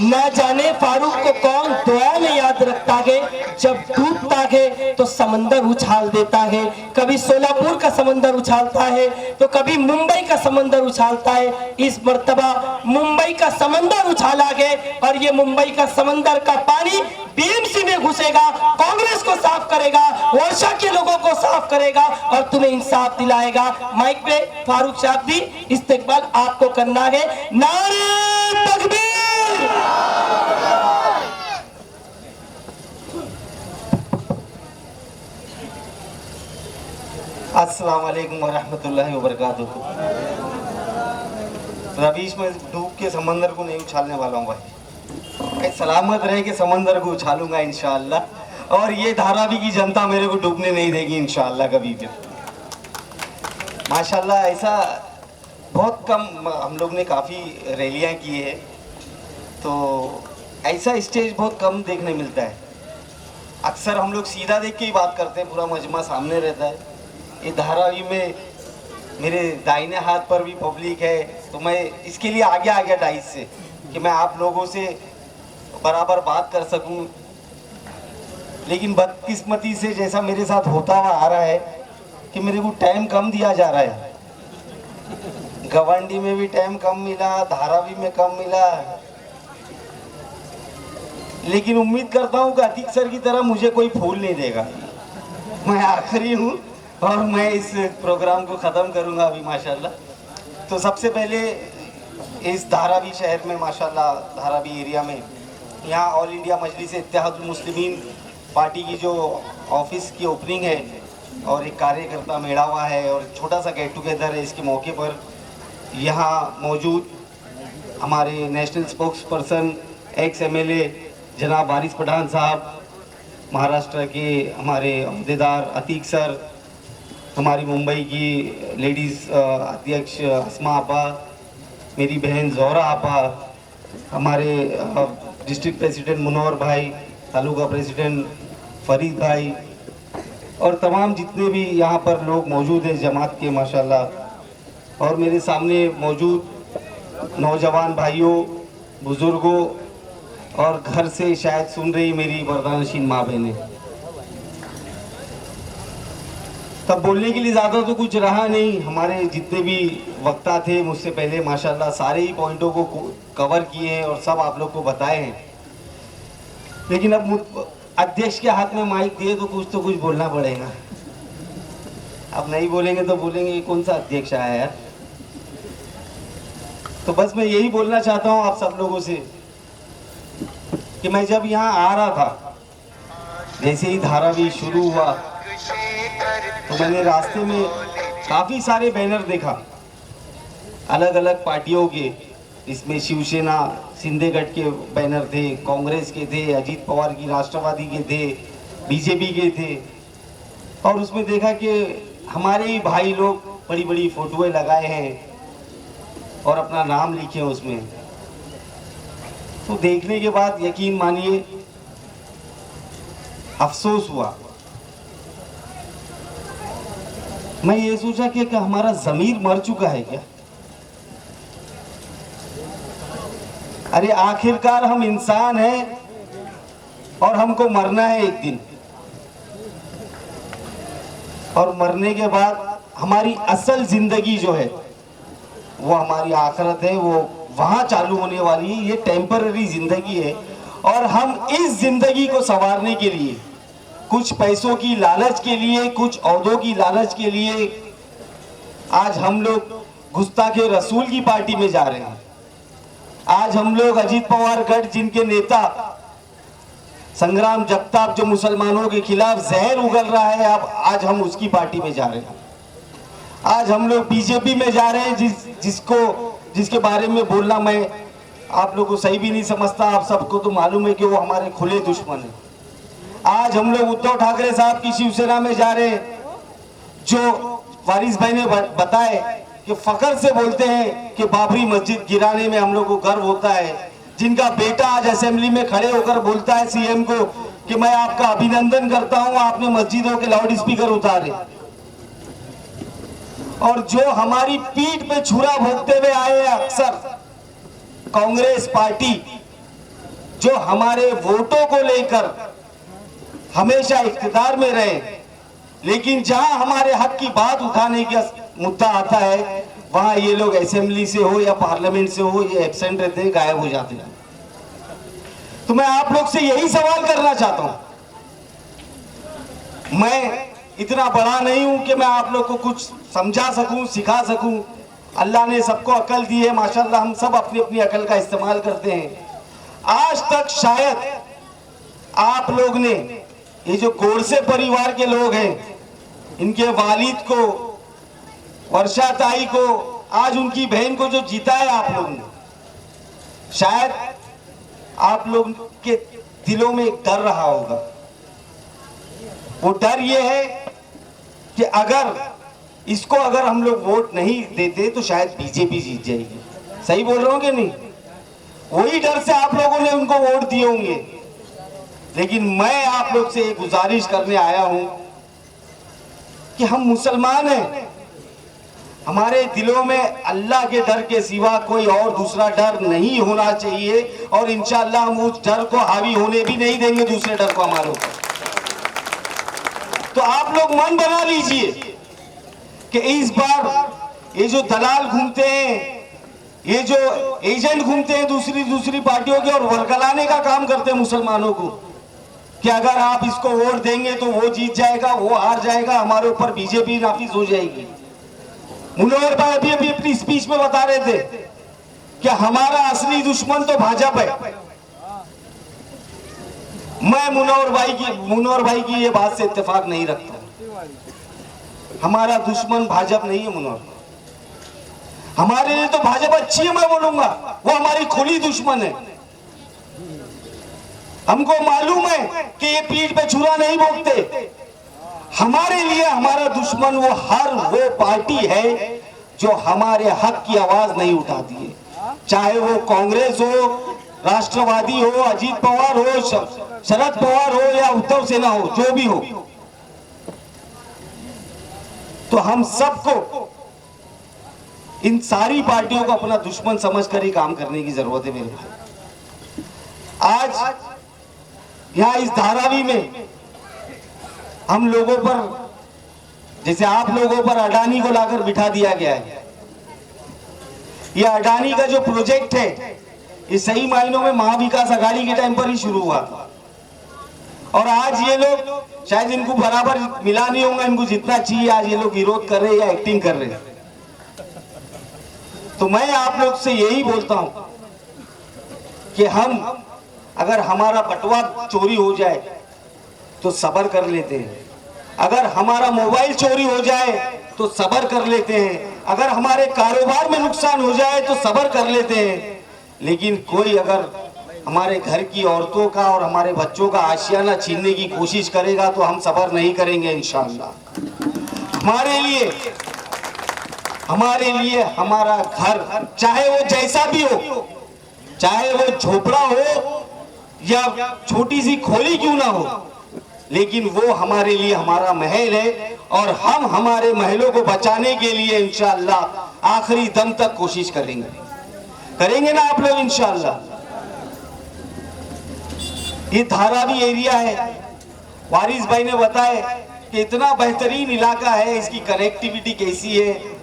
ना जाने फारूक को कौन दुआ में याद रखता है, जब डूबता है तो समंदर उछाल देता है। कभी सोलापुर का समंदर उछालता है तो कभी मुंबई का समंदर उछालता है। इस मर्तबा मुंबई का समंदर उछाला है और ये मुंबई का समंदर का पानी बीएमसी में घुसेगा, कांग्रेस को साफ करेगा, वर्षा के लोगों को साफ करेगा और तुम्हें इंसाफ दिलाएगा। माइक पे फारूक साहब जी, इस्तेकबाल आपको करना है। नारे तकबीर। अस्सलाम वालेकुम वरहमतुल्लाहि वबरकातुहू। रवीश, मैं डूब के समंदर को नहीं उछालने वाला हूँ भाई। मैं सलामत रह के समंदर को उछालूंगा इंशाअल्लाह, और ये धारावी की जनता मेरे को डूबने नहीं देगी इंशाअल्लाह कभी भी। माशाल्लाह, ऐसा बहुत कम हम लोग ने काफ़ी रैलियाँ की है, तो ऐसा स्टेज बहुत कम देखने मिलता है। अक्सर हम लोग सीधा देख के ही बात करते हैं, पूरा मजमा सामने रहता है। ये धारावी में मेरे दाहिने हाथ पर भी पब्लिक है, तो मैं इसके लिए आगे आ गया डाइस से कि मैं आप लोगों से बराबर बात कर सकूं। लेकिन बदकिस्मती से जैसा मेरे साथ होता हुआ आ रहा है कि मेरे को टाइम कम दिया जा रहा है। गवांडी में भी टाइम कम मिला, धारावी में कम मिला, लेकिन उम्मीद करता हूँ कि अतीक सर की तरह मुझे कोई फूल नहीं देगा। मैं आखिरी हूँ और मैं इस प्रोग्राम को ख़त्म करूँगा अभी माशाल्लाह। तो सबसे पहले इस धारावी शहर में माशाल्लाह, धारावी एरिया में, यहाँ ऑल इंडिया मजलिस इत्तेहादुल मुस्लिमीन पार्टी की जो ऑफिस की ओपनिंग है और एक कार्यकर्ता मेला हुआ है और छोटा सा गेट टुगेदर है। इसके मौके पर यहाँ मौजूद हमारे national spokes person x MLA जनाब वारिस पठान साहब, महाराष्ट्र के हमारे अहदेदार अतीक सर, हमारी मुंबई की लेडीज़ अध्यक्ष अस्मा आपा, मेरी बहन ज़ोहरा आपा, हमारे डिस्ट्रिक्ट प्रेसिडेंट मुनव्वर भाई, तालुका प्रेसिडेंट फरीद भाई और तमाम जितने भी यहाँ पर लोग मौजूद हैं जमात के माशाल्लाह। और मेरे सामने मौजूद नौजवान भाइयों, बुज़ुर्गों और घर से शायद सुन रही मेरी पर्दानशीन माँ बहनें। तब बोलने के लिए ज़्यादा तो कुछ रहा नहीं। हमारे जितने भी वक्ता थे मुझसे पहले माशाल्लाह सारे ही पॉइंटों को कवर किए हैं और सब आप लोग को बताए हैं। लेकिन अब अध्यक्ष के हाथ में माइक दिए तो कुछ बोलना पड़ेगा। अब नहीं बोलेंगे तो बोलेंगे कौन सा अध्यक्ष आया यार। तो बस मैं यही बोलना चाहता हूँ आप सब लोगों से कि मैं जब यहाँ आ रहा था, जैसे ही धारावी शुरू हुआ तो मैंने रास्ते में काफ़ी सारे बैनर देखा अलग अलग पार्टियों के। इसमें शिवसेना शिंदे गट के बैनर थे, कांग्रेस के थे, अजीत पवार की राष्ट्रवादी के थे, बीजेपी के थे। और उसमें देखा कि हमारे ही भाई लोग बड़ी बड़ी फोटोएं लगाए हैं और अपना नाम लिखे हैं उसमें। तो देखने के बाद यकीन मानिए अफसोस हुआ। मैं ये सोचा कि हमारा ज़मीर मर चुका है क्या? अरे आखिरकार हम इंसान हैं और हमको मरना है एक दिन, और मरने के बाद हमारी असल जिंदगी जो है वो हमारी आखिरत है, वो वहां चालू होने वाली है। ये टेम्पररी जिंदगी है और हम इस जिंदगी को संवारने के लिए, कुछ पैसों की लालच के लिए, कुछ औहदों की लालच के लिए आज हम लोग गुस्ताखे रसूल की पार्टी में जा रहे हैं। आज हम लोग अजीत पवार गढ़ जिनके नेता संग्राम जगताप जो मुसलमानों के खिलाफ जहर उगल रहा है, अब आज हम उसकी पार्टी में जा रहे हैं। आज हम लोग बीजेपी में जा रहे हैं जिसके बारे में बोलना मैं आप लोगों को सही भी नहीं समझता। आप सबको तो मालूम है कि वो हमारे खुले दुश्मन है। आज हम लोग उद्धव ठाकरे साहब की शिवसेना में जा रहे हैं, जो वारिस भाई ने बताए कि फख्र से बोलते हैं कि बाबरी मस्जिद गिराने में हम लोग को गर्व होता है, जिनका बेटा आज असेंबली में खड़े होकर बोलता है CM को कि मैं आपका अभिनंदन करता हूं, आपने मस्जिदों के लाउड स्पीकर उतारे। और जो हमारी पीठ पे छुरा भोगते हुए आए हैं अक्सर कांग्रेस पार्टी, जो हमारे वोटों को लेकर हमेशा इख्तिदार में रहे, लेकिन जहां हमारे हक की बात उठाने का मुद्दा आता है वहां ये लोग असेंबली से हो या पार्लियामेंट से हो ये एब्सेंट रहते हैं, गायब हो जाते हैं। तो मैं आप लोग से यही सवाल करना चाहता हूं। मैं इतना बड़ा नहीं हूं कि मैं आप लोग को कुछ समझा सकूं, सिखा सकूं। अल्लाह ने सबको अकल दी है, माशाल्लाह हम सब अपनी अपनी अकल का इस्तेमाल करते हैं। आज तक शायद आप लोग ने, ये जो गोडसे परिवार के लोग हैं, इनके वालिद को, वर्षा ताई को, आज उनकी बहन को जो जीता है आप लोग ने, शायद आप लोग के दिलों में एक डर रहा होगा। वो डर ये है कि अगर हम लोग वोट नहीं देते तो शायद बीजेपी जीत जाएगी। सही बोल रहा हूं कि नहीं? वही डर से आप लोगों ने उनको वोट दिए होंगे। लेकिन मैं आप लोग से एक गुजारिश करने आया हूं कि हम मुसलमान हैं, हमारे दिलों में अल्लाह के डर के सिवा कोई और दूसरा डर नहीं होना चाहिए, और इंशाअल्लाह हम उस डर को हावी होने भी नहीं देंगे, दूसरे डर को हमारे ऊपर। तो आप लोग मन बना लीजिए कि इस बार ये जो दलाल घूमते हैं, ये जो एजेंट घूमते हैं दूसरी पार्टियों के और वरगलाने का काम करते हैं मुसलमानों को, कि अगर आप इसको वोट देंगे तो वो जीत जाएगा, वो हार जाएगा, हमारे ऊपर बीजेपी नाफिज हो जाएगी। मुनव्वर भाई अभी अपनी स्पीच में बता रहे थे कि हमारा असली दुश्मन तो भाजपा है। मैं मुनव्वर भाई की ये बात से इत्तेफाक नहीं रखता। हमारा दुश्मन भाजपा नहीं है मुनव्वर, हमारे लिए तो भाजपा अच्छी है, मैं बोलूंगा वो हमारी खुली दुश्मन है। हमको मालूम है कि ये पीठ पे छुरा नहीं भोगते। हमारे लिए हमारा दुश्मन वो पार्टी है जो हमारे हक की आवाज नहीं उठाती है, चाहे वो कांग्रेस हो, राष्ट्रवादी हो, अजीत पवार हो, शरद पवार हो या उद्धव सेना हो, जो भी हो। तो हम सबको इन सारी पार्टियों को अपना दुश्मन समझकर ही काम करने की जरूरत है मेरे भाई। आज यहाँ इस धारावी में हम लोगों पर, जैसे आप लोगों पर अडानी को लाकर बिठा दिया गया है। ये अडानी का जो प्रोजेक्ट है ये सही मायनों में महाविकास अघाड़ी के टाइम पर ही शुरू हुआ था, और आज ये लोग शायद इनको बराबर मिला नहीं होगा, इनको जितना चाहिए आज ये लोग विरोध कर रहे हैं या एक्टिंग कर रहे हैं। तो मैं आप लोग से यही बोलता हूं कि हम अगर हमारा बटुआ चोरी हो जाए तो सब्र कर लेते हैं, अगर हमारा मोबाइल चोरी हो जाए तो सब्र कर लेते हैं, अगर हमारे कारोबार में नुकसान हो जाए तो सब्र कर लेते हैं। लेकिन कोई अगर हमारे घर की औरतों का और हमारे बच्चों का आशियाना छीनने की कोशिश करेगा तो हम सब्र नहीं करेंगे इंशाअल्लाह। हमारे लिए हमारा घर, चाहे वो जैसा भी हो, चाहे वो झोपड़ा हो या छोटी सी खोली क्यों ना हो, लेकिन वो हमारे लिए हमारा महल है, और हम हमारे महलों को बचाने के लिए इंशाअल्लाह आखिरी दम तक कोशिश करेंगे ना आप लोग इंशाअल्लाह। ये धारावी एरिया है, वारिस भाई ने बताया कि इतना बेहतरीन इलाका है, इसकी कनेक्टिविटी कैसी है।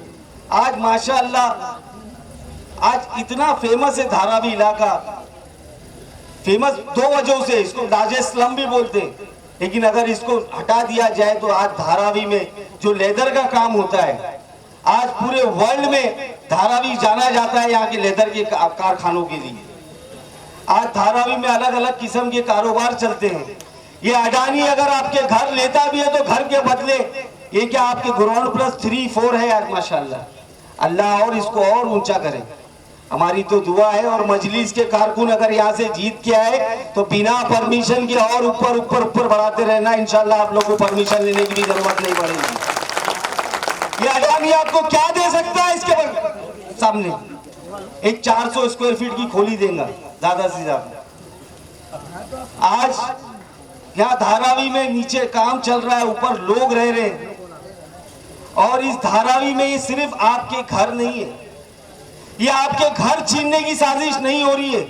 आज माशाअल्लाह आज इतना फेमस है धारावी इलाका, फेमस दो वजहों से, इसको डाजे स्लम भी बोलते हैं, लेकिन अगर इसको हटा दिया जाए तो आज धारावी में जो लेदर का काम होता है, आज पूरे वर्ल्ड में धारावी जाना जाता है यहाँ के लेदर के कारखानों के लिए। आज धारावी में अलग अलग किस्म के कारोबार चलते हैं। ये अडानी अगर आपके घर लेता भी है तो घर के बदले ये क्या आपके ग्राउंड प्लस 3-4 है आज माशाल्लाह, अल्लाह और इसको और ऊंचा करे। हमारी तो दुआ है, और मजलिस के कारकुन अगर यहाँ से जीत के आए तो बिना परमिशन के और ऊपर ऊपर ऊपर बढ़ाते रहना, इंशाल्लाह आप लोगों को परमिशन लेने की भी जरूरत नहीं पड़ेगी। ये अडानी आपको क्या दे सकता है? इसके सामने एक 400 स्क्वायर फीट की खोली देगा ज्यादा से ज्यादा। आज यहाँ धारावी में नीचे काम चल रहा है, ऊपर लोग रह रहे हैं, और इस धारावी में ये सिर्फ आपके घर नहीं है, ये आपके घर छीनने की साजिश नहीं हो रही है,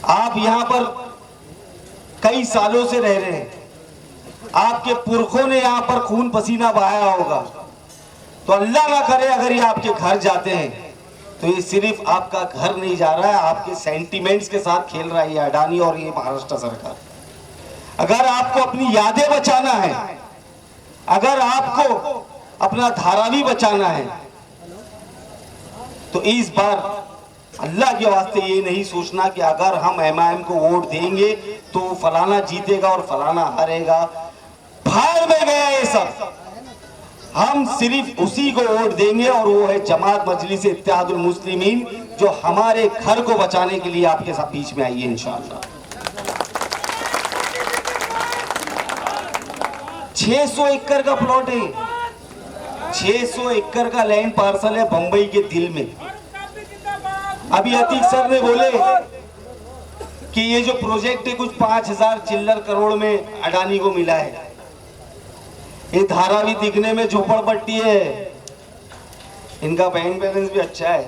आप यहाँ पर कई सालों से रह रहे हैं, आपके पुरखों ने यहाँ पर खून पसीना बहाया होगा, तो अल्लाह ना करे अगर ये आपके घर जाते हैं तो ये सिर्फ आपका घर नहीं जा रहा है, आपके सेंटिमेंट्स के साथ खेल रहा है ये अडानी और ये महाराष्ट्र सरकार। अगर आपको अपनी यादें बचाना है, अगर आपको अपना धारावी बचाना है, तो इस बार अल्लाह के वास्ते ये नहीं सोचना कि अगर हम MIM को वोट देंगे तो फलाना जीतेगा और फलाना हारेगा। भाड़ में गया ये सब। हम सिर्फ उसी को वोट देंगे और वो है जमात मजलिस इत्तेहादुल मुस्लिमीन, जो हमारे घर को बचाने के लिए आपके साथ बीच में आई है इंशाअल्लाह। 600 एकड़ का प्लॉट है, 600 एकड़ का लैंड पार्सल है बंबई के दिल में। अभी अतीक सर ने बोले कि ये जो प्रोजेक्ट है कुछ 5000 चिल्लर करोड़ में अडानी को मिला है। ये धारावी दिखने में झोपड़पट्टी है, इनका बैंक बैलेंस भी अच्छा है।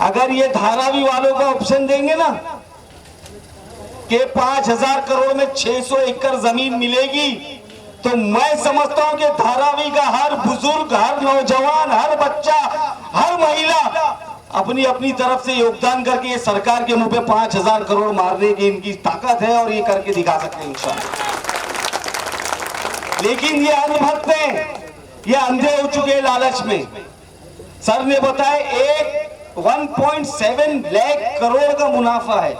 अगर ये धारावी वालों का ऑप्शन देंगे ना कि 5000 करोड़ में 600 एकड़ जमीन मिलेगी, तो मैं समझता हूं कि धारावी का हर बुजुर्ग, हर नौजवान, हर बच्चा, हर महिला अपनी अपनी तरफ से योगदान करके ये सरकार के मुंह पे 5000 करोड़ मारने की इनकी ताकत है और ये करके दिखा सकते हैं इंशाअल्लाह। लेकिन ये अंधभक्त हैं, ये अंधे हो चुके हैं लालच में। सर ने बताया 1.7 लाख करोड़ का मुनाफा है।